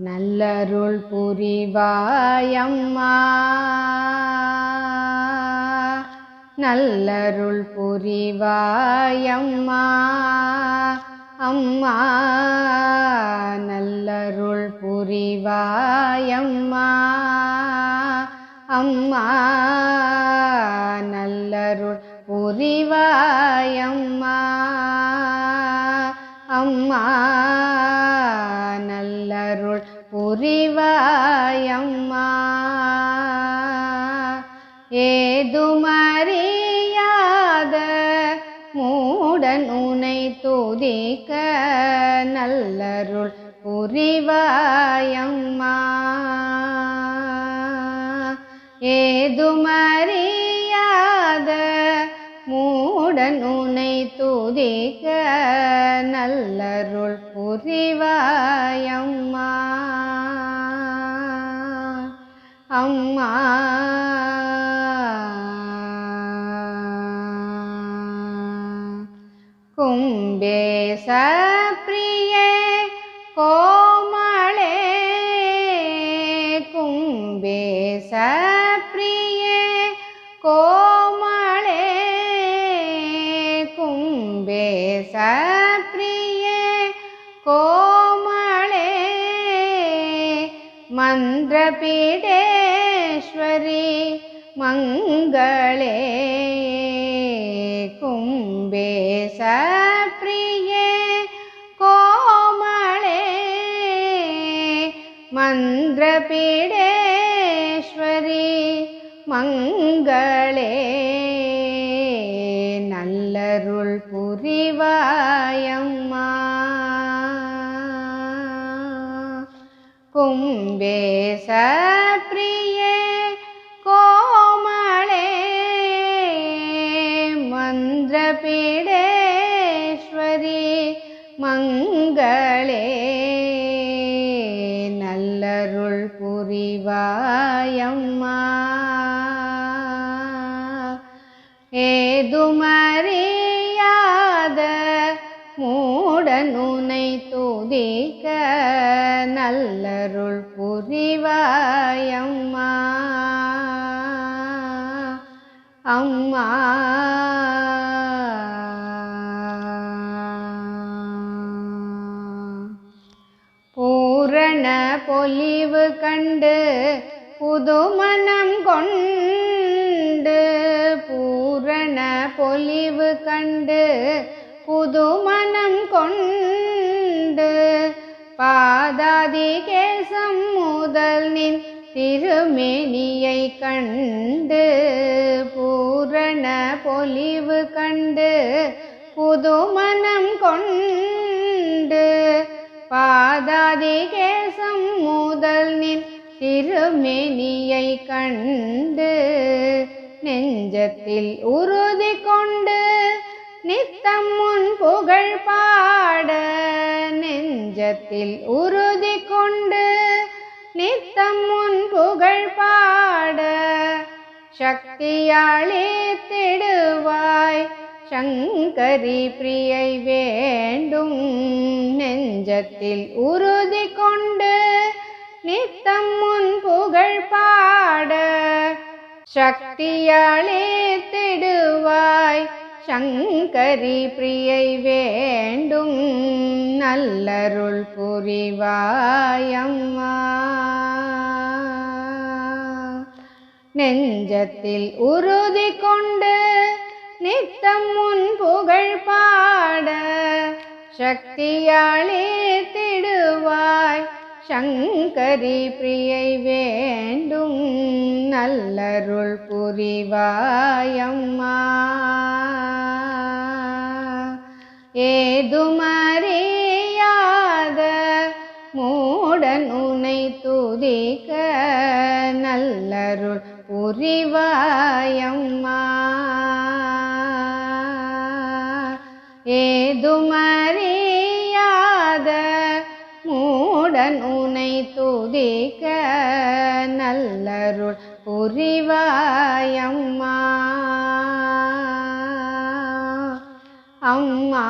நல்லருள் புரிவாயம்மா, நல்லருள் புரிவாயம்மா, அம்மா நல்லருள் புரிவாயம்மா, அம்மா நல்லருள் புரிவாயம்மா, அம்மா நல்லருள் புரிவாயம்மா. ஏதுமறியாத மூடன் உனை துதிக்க நல்லருள் புரிவாயம்மா. ஏதுமறியாத மூடன் உனை துதிக்க நல்லருள் புரிவாயம்மா, அம்மா கும்பேச பிரியே கோமளே, கும்பேச பிரியே கோமளே, கும்பேச பிரியே கோமளே, மந்திரபீடேஸ்வரி மங்களே, கும்பேச பிரியே கோமளே, மந்திரபீடேஸ்வரி மங்களே, நல்லருள் புரிவாயம்மா. கும்பேச பிரியே கோமளே, மந்திரபீடேஸ்வரி மங்களே, நல்லருள் புரிவாயம்மா. ஏதுமறியாத மூடன் உனை துதிக்க நல்லருள் புரிவாயம்மா, அம்மா பூரண பொலிவு கண்டு புதுமனம் கொண்டு, பூரண பொலிவு கண்டு புதுமனம் கொண்டு, பாதாதி கேசம் முதல் நின் திருமேனியை கண்டு, பூரண பொலிவு கண்டு புதுமனம் கொண்டு, பாதாதி கேசம் முதல் நின் திருமேனியை கண்டு, நெஞ்சத்தில் உறுதி கொண்டு நித்தம் உன் புகழ் பாட, நெஞ்சத்தில் உறுதி கொண்டு நித்தம் உன் புகழ் பாட, சக்தியாளே திடுவாய் சங்கரி பிரியை வேண்டும், நெஞ்சத்தில் உறுதி கொண்டு நித்தம் உன் புகழ் பாட, சக்தியாளே திடுவாய் சங்கரி பிரியை வேண்டும், நல்லருள் புரிவாயம்மா. நெஞ்சத்தில் உறுதி கொண்டு நித்தம் உன் புகழ் பாட, சக்தியாளே திடுவாய் சங்கரி பிரியை வேண்டும், நல்லருள் புரிவாயம்மா. ஏதுமறியாத மூடன் உனை துதிக்க நல்லருள் புரிவாயம்மா. ஏதுமறியாத மூடன் உனை துதிக்க நல்லருள் புரிவாயம்மா, அம்மா